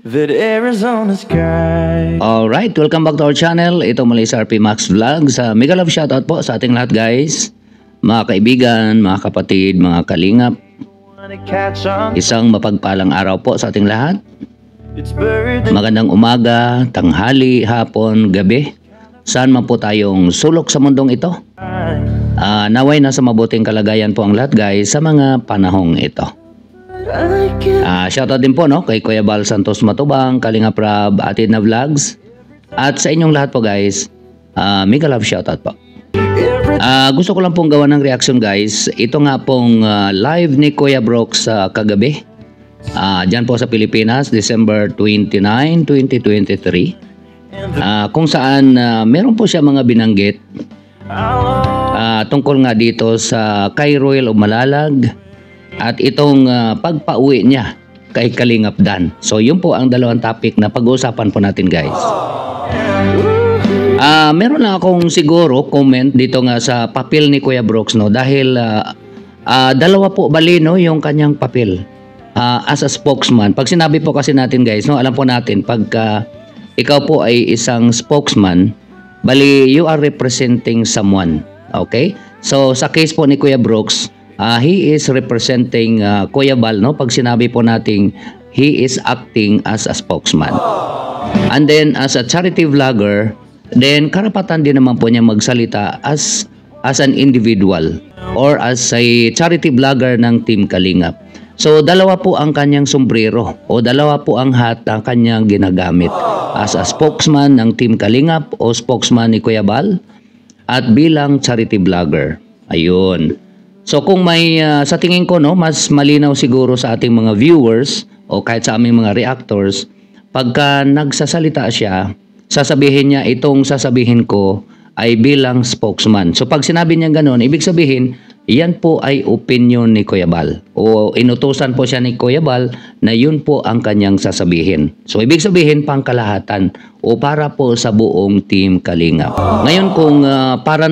that Arizona sky. Alright, welcome back to our channel. Ito muli sa RP Max Vlogs. Mega love shoutout po sa ating lahat guys. Mga kaibigan, mga kapatid, mga kalingap. Isang mapagpalang araw po sa ating lahat. Magandang umaga, tanghali, hapon, gabi. Saan man po tayong sulok sa mundong ito. Naway nasa mabuting kalagayan po ang lahat guys sa mga panahong ito. Shoutout din po kay Kuya Bal Santos Matubang, Kalinga Prab, Atid na Vlogs. At sa inyong lahat po guys, mega love shoutout po. Gusto ko lang pong gawa ng reaction guys. Ito nga pong live ni Kuya Brooks kagabi. Diyan po sa Pilipinas, December 29, 2023. Kung saan meron po siya mga binanggit tungkol nga dito sa kay Royal of Malalag at itong pagpauwi niya kay Kalingap Dan. So yun po ang dalawang topic na pag-uusapan po natin guys. Meron lang akong siguro comment dito nga sa papel ni Kuya Brooks dahil dalawa po bali yung kanyang papel as a spokesman. Pag sinabi po kasi natin guys, alam po natin pagka ikaw po ay isang spokesman, bali you are representing someone. Okay? So sa case po ni Kuya Brooks, he is representing Kuya Bal, pag sinabi po nating he is acting as a spokesman. And then as a charity vlogger, then karapatan din naman po niya magsalita as an individual or as a charity vlogger ng Team Kalingap. So dalawa po ang kanyang sombrero o dalawa po ang hat ang kanyang ginagamit as a spokesman ng Team Kalingap o spokesman ni Kuya Bal at bilang charity vlogger. Ayun. So kung may sa tingin ko mas malinaw siguro sa ating mga viewers o kahit sa aming mga reactors, pagka nagsasalita siya, sasabihin niya itong sasabihin ko ay bilang spokesman. So pag sinabi niya gano'n, ibig sabihin yan po ay opinion ni Kuya Bal o inutusan po siya ni Kuya Bal na yun po ang kanyang sasabihin. So ibig sabihin pangkalahatan o para po sa buong Team Kalingap. Ngayon kung para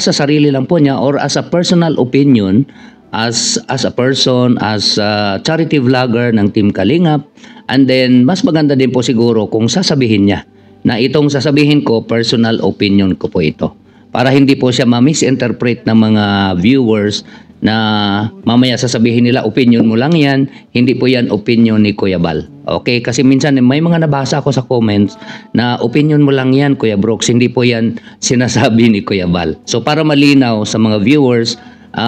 sa sarili lang po niya or as a personal opinion, as a person, as a charity vlogger ng Team Kalingap, and then mas maganda din po siguro kung sasabihin niya na itong sasabihin ko, personal opinion ko po ito. Para hindi po siya ma-misinterpret ng mga viewers na mamaya sasabihin nila opinion mo lang yan, hindi po yan opinion ni Kuya Bal. Okay? Kasi minsan may mga nabasa ako sa comments na opinion mo lang yan Kuya Brooks, hindi po yan sinasabi ni Kuya Bal. So para malinaw sa mga viewers,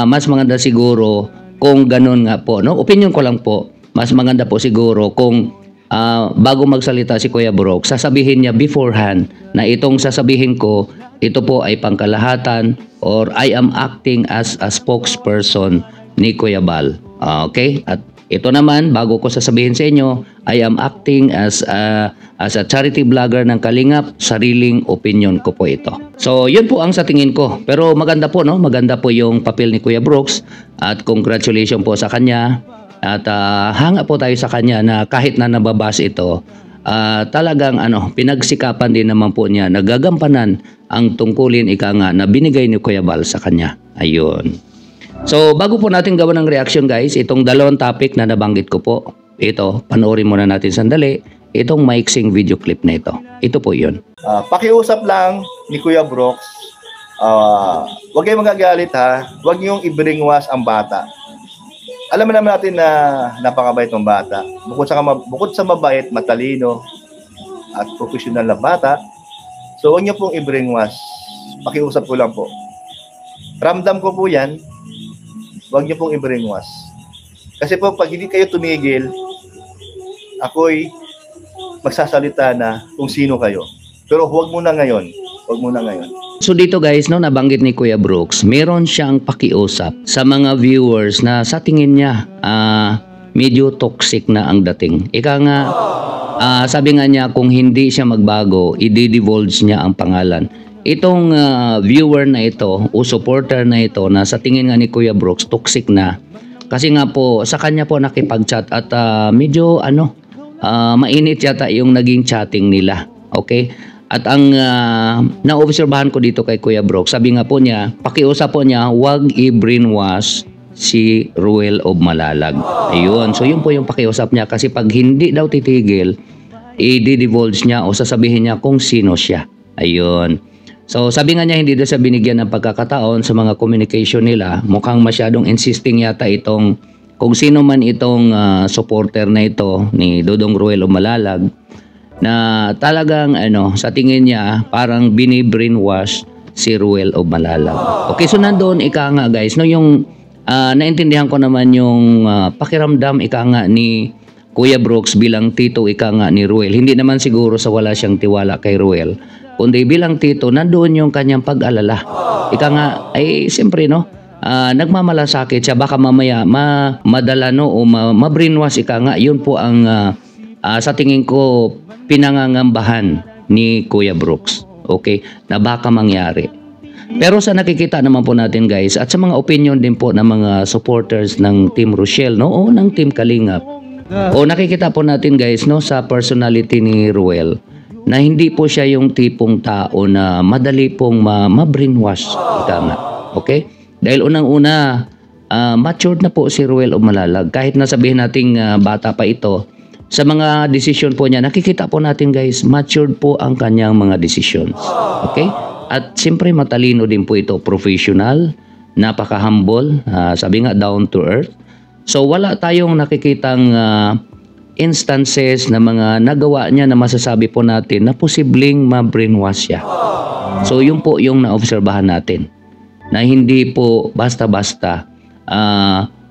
mas maganda siguro kung ganun nga po. Opinion ko lang po, mas maganda po siguro kung bago magsalita si Kuya Brooks, sasabihin niya beforehand na itong sasabihin ko, ito po ay pangkalahatan or I am acting as a spokesperson ni Kuya Bal. Okay? At ito naman, bago ko sasabihin sa inyo, I am acting as a charity vlogger ng Kalingap, sariling opinion ko po ito. So, yun po ang sa tingin ko. Pero maganda po, maganda po yung papel ni Kuya Brooks at congratulations po sa kanya. At hanga po tayo sa kanya na kahit na nababas ito, talagang pinagsikapan din naman po niya, nagagampanan ang tungkulin na binigay ni Kuya Bal sa kanya. Ayun. So bago po natin gawa ng reaction guys, itong dalawang topic na nabanggit ko po, ito, panoorin muna natin sandali, itong maiksing video clip na ito. Ito po yun. Pakiusap lang ni Kuya Brooks, huwag kayong magagalit ha, huwag niyong i-brainwash ang bata. Alam naman natin na napakabait ng bata. Bukod sa mabait, matalino, at professional na bata, so huwag niyo pong i-brainwash. Pakiusap ko lang po. Ramdam ko po yan, huwag niyo pong i-brainwash. Kasi po, pag hindi kayo tumigil, ako'y magsasalita na kung sino kayo. Pero huwag muna ngayon. Huwag muna ngayon. So dito guys, nabanggit ni Kuya Brooks, meron siyang pakiusap sa mga viewers na sa tingin niya medyo toxic na ang dating. Ika nga, sabi nga niya kung hindi siya magbago, i-divulge niya ang pangalan. Itong viewer na ito o supporter na ito na sa tingin nga ni Kuya Brooks, toxic na. Kasi nga po, sa kanya po nakipag-chat at medyo mainit yata yung naging chatting nila. Okay? At ang naobserbahan ko dito kay Kuya Brooks, sabi nga po niya, pakiusap po niya, huwag i-brainwash si Ruel of Malalag. Ayun. So yun po yung pakiusap niya kasi pag hindi daw titigil, i-divulge niya o sasabihin niya kung sino siya. Ayun. So sabi nga niya hindi daw siya binigyan ng pagkakataon sa mga communication nila. Mukhang masyadong insisting yata itong kung sino man itong supporter na ito ni Dodong Ruel of Malalag na talagang sa tingin niya parang bini-brainwash si Ruel of Malalag. Okay, so nandoon ika nga guys, no, yung naintindihan ko naman yung pakiramdam ika nga ni Kuya Brooks bilang tito ika nga ni Ruel. Hindi naman siguro sa wala siyang tiwala kay Ruel, kundi bilang tito nandoon yung kanyang pag-alala. Ika nga ay siyempre no, nagmamalasakit siya baka mamaya madala no o ma-brainwash ika nga. Yun po ang sa tingin ko pinangangambahan ni Kuya Brooks. Okay, na baka mangyari. Pero sa nakikita naman po natin guys at sa mga opinion din po ng mga supporters ng Team Rochelle no o ng Team Kalingap. O nakikita po natin guys no sa personality ni Ruel na hindi po siya yung tipong tao na madali pong ma-brainwash. Okay? Dahil unang-una matured na po si Ruel of Malalag. Kahit nasabihin nating bata pa ito, sa mga desisyon po niya, nakikita po natin guys, matured po ang kanyang mga decisions. Okay? At siyempre matalino din po ito, professional, napaka-humble, sabi nga down to earth. So wala tayong nakikitang instances na mga nagawa niya na masasabi po natin na posibleng ma-brainwash siya. So yun po yung naobserbahan natin. Na hindi po basta-basta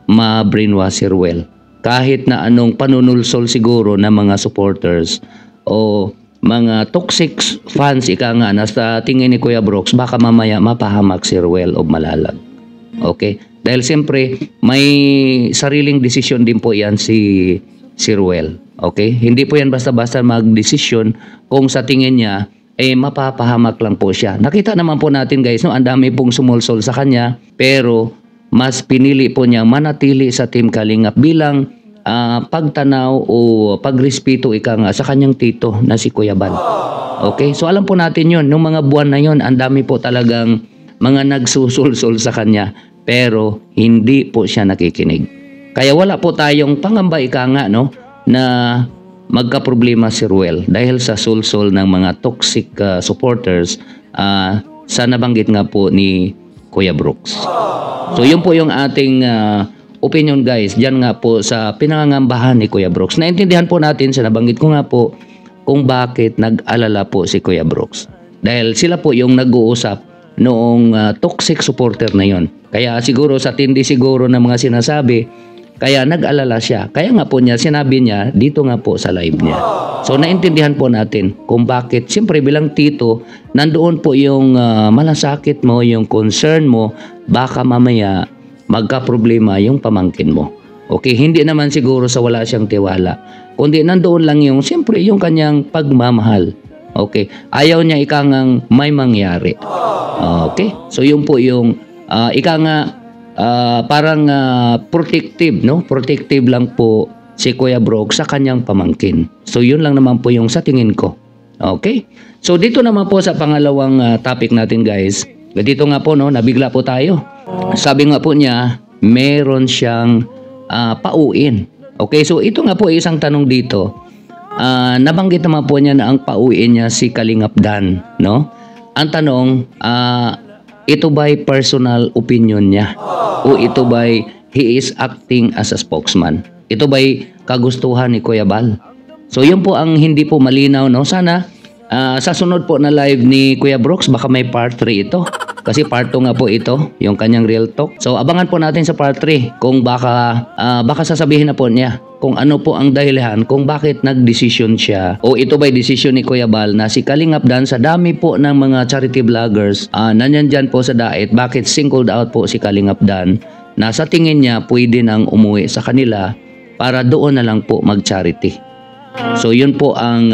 ma-brainwash si Ruel. Kahit na anong panunulsol siguro ng mga supporters o mga toxic fans ika nga na sa tingin ni Kuya Brooks, baka mamaya mapahamak si Ruel of Malalag. Okay? Dahil siyempre may sariling desisyon din po yan si Ruel. Okay? Hindi po yan basta-basta mag-desisyon kung sa tingin niya mapapahamak lang po siya. Nakita naman po natin guys, no, ang dami pong sumulsol sa kanya, pero mas pinili po niya manatili sa Team Kalingap bilang pagtanaw o pagrespeto ika nga sa kanyang tito na si Kuya Bal. Okay? So alam po natin yun, nung mga buwan na yun, ang dami po talagang mga nagsusulsol sa kanya, pero hindi po siya nakikinig. Kaya wala po tayong pangamba ika nga, no, na magka-problema si Ruel dahil sa sulsol ng mga toxic supporters sa nabanggit nga po ni Kuya Brooks. So yun po yung ating opinion guys, dyan nga po sa pinangangambahan ni Kuya Brooks. Naintindihan po natin sa nabanggit ko nga po kung bakit nag-alala po si Kuya Brooks. Dahil sila po yung nag-uusap noong toxic supporter na yon. Kaya siguro sa tindi siguro ng mga sinasabi, kaya nag-alala siya. Kaya nga po niya, sinabi niya dito nga po sa live niya. So naintindihan po natin kung bakit. Siyempre bilang tito, nandoon po yung malasakit mo, yung concern mo, baka mamaya magka-problema yung pamangkin mo. Okay, hindi naman siguro sa wala siyang tiwala. Kundi nandoon lang yung, siyempre yung kanyang pagmamahal. Okay, ayaw niya ikangang may mangyari. Okay, so yun po yung ikanga parang protective, no? Protective lang po si Kuya Brooks sa kanyang pamangkin. So yun lang naman po yung sa tingin ko. Okay? So dito naman po sa pangalawang topic natin guys. Dito nga po no, nabigla po tayo. Sabi nga po niya, meron siyang pauin. Okay, so ito nga po isang tanong dito. Nabanggit naman po niya na ang pauin niya si Kalingap Dan, no? Ang tanong, ito ba'y personal opinion niya? O ito ba'y he is acting as a spokesman? Ito ba'y kagustuhan ni Kuya Bal? So yun po ang hindi po malinaw, no? Sana sa sunod po na live ni Kuya Brooks, baka may part 3 ito. Kasi part 2 nga po ito, yung kanyang real talk. So abangan po natin sa part 3 kung baka sasabihin na po niya kung ano po ang dahilan kung bakit nagdesisyon siya o ito ba'y desisyon ni Kuya Bal na si Kalingap Dan sa dami po ng mga charity vloggers nanyan dyan po sa Daet, bakit singled out po si Kalingap Dan na sa tingin niya pwede nang umuwi sa kanila para doon na lang po mag-charity. So yun po ang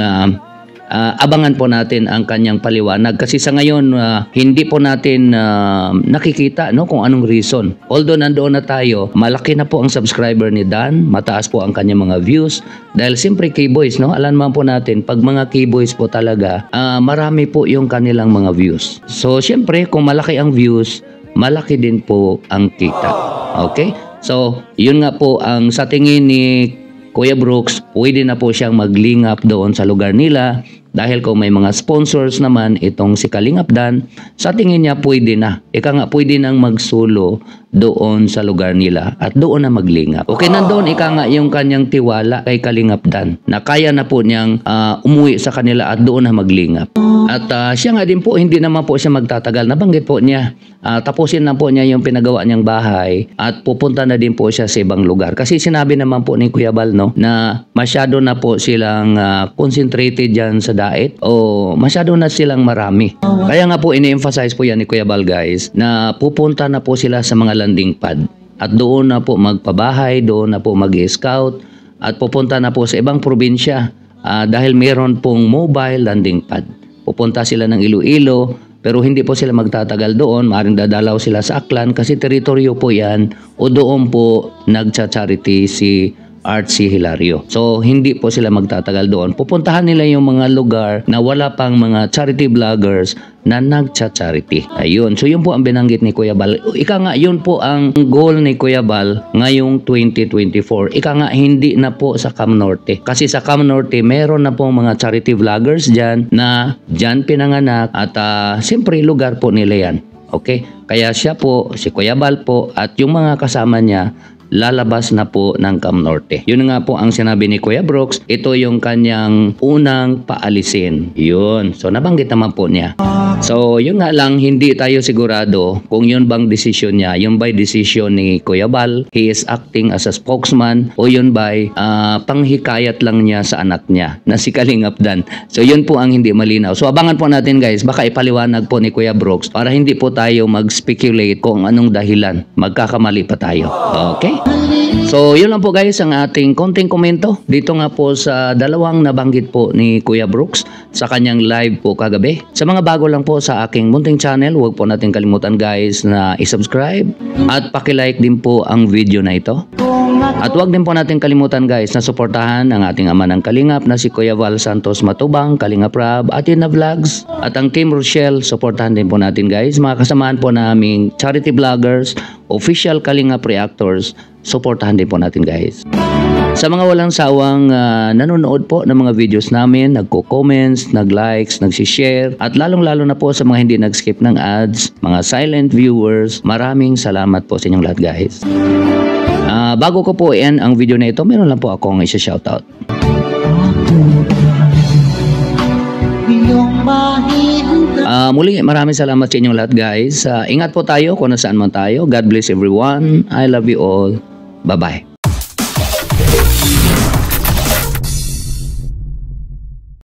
abangan po natin ang kanyang paliwanag kasi sa ngayon hindi po natin nakikita no kung anong reason. Although nandoon na tayo, malaki na po ang subscriber ni Dan, mataas po ang kanyang mga views dahil siyempre K-Boys, no? Alam naman po natin pag mga K-Boys po talaga marami po yung kanilang mga views. So siyempre kung malaki ang views, malaki din po ang kita. Okay? So, yun nga po ang sa tingin ni Kuya Brooks, pwede na po siyang maglingap doon sa lugar nila dahil kung may mga sponsors naman itong si Kalingap Dan, sa tingin niya pwede na. Ika nga pwede nang magsulo doon sa lugar nila at doon na maglingap. Okay, nandoon ika nga yung kanyang tiwala kay Kalingap Dan na kaya na po niyang umuwi sa kanila at doon na maglingap. At siya nga din po, hindi naman po siya magtatagal. Nabanggit po niya, tapusin na po niya yung pinagawa niyang bahay at pupunta na din po siya sa ibang lugar. Kasi sinabi naman po ni Kuya Bal, no, na masyado na po silang concentrated dyan sa diet o masyado na silang marami. Kaya nga po ini-emphasize po yan ni Kuya Bal, guys, na pupunta na po sila sa mga landing pad at doon na po magpabahay, doon na po mag-scout at pupunta na po sa ibang probinsya dahil meron pong mobile landing pad. Pupunta sila ng Iloilo pero hindi po sila magtatagal doon. Maaaring dadalaw sila sa Aklan kasi teritoryo po yan o doon po nagcha-charity si Artsy Hilario. So, hindi po sila magtatagal doon. Pupuntahan nila yung mga lugar na wala pang mga charity vloggers na nagcha-charity. Ayun. So, yun po ang binanggit ni Kuya Bal. Ika nga, yun po ang goal ni Kuya Bal ngayong 2024. Ika nga, hindi na po sa Cam Norte. Kasi sa Cam Norte, meron na pong mga charity vloggers dyan na dyan pinanganak at siyempre lugar po nila yan. Okay? Kaya siya po, si Kuya Bal po at yung mga kasama niya lalabas na po ng Cam Norte. Yun nga po ang sinabi ni Kuya Brooks. Ito yung kanyang unang paalisin. Yun. So, nabanggit naman po niya. So, yun nga lang, hindi tayo sigurado kung yun bang decision niya. Yun ba'y decision ni Kuya Bal? He is acting as a spokesman o yun ba'y panghikayat lang niya sa anak niya na si Kalingap Dan. So, yun po ang hindi malinaw. So, abangan po natin, guys. Baka ipaliwanag po ni Kuya Brooks para hindi po tayo mag-speculate kung anong dahilan. Magkakamali pa tayo. Okay? So, yun lang po, guys, ang ating konting komento dito nga po sa dalawang nabanggit po ni Kuya Brooks sa kanyang live po kagabi. Sa mga bago lang po sa aking munting channel, huwag po natin kalimutan, guys, na i-subscribe at paki-like din po ang video na ito. At huwag din po natin kalimutan, guys, na suportahan ang ating ama ng Kalingap na si Kuya Val Santos Matubang, Kalingap Rab, Atina Vlogs at ang Team Rochelle. Suportahan din po natin, guys, mga kasamahan po naming charity vloggers, official Kalingap reactors. Suportahan din po natin, guys. Sa mga walang sawang nanonood po ng mga videos namin, nagko-comments, nag-likes, nag-share, at lalong-lalo na po sa mga hindi nag-skip ng ads, mga silent viewers, maraming salamat po sa inyong lahat, guys. Bago ko po end ang video na ito, meron lang po akong isa-shoutout. Muli, maraming salamat sa inyong lahat, guys. Ingat po tayo kung nasaan man tayo. God bless everyone. I love you all. Bye-bye.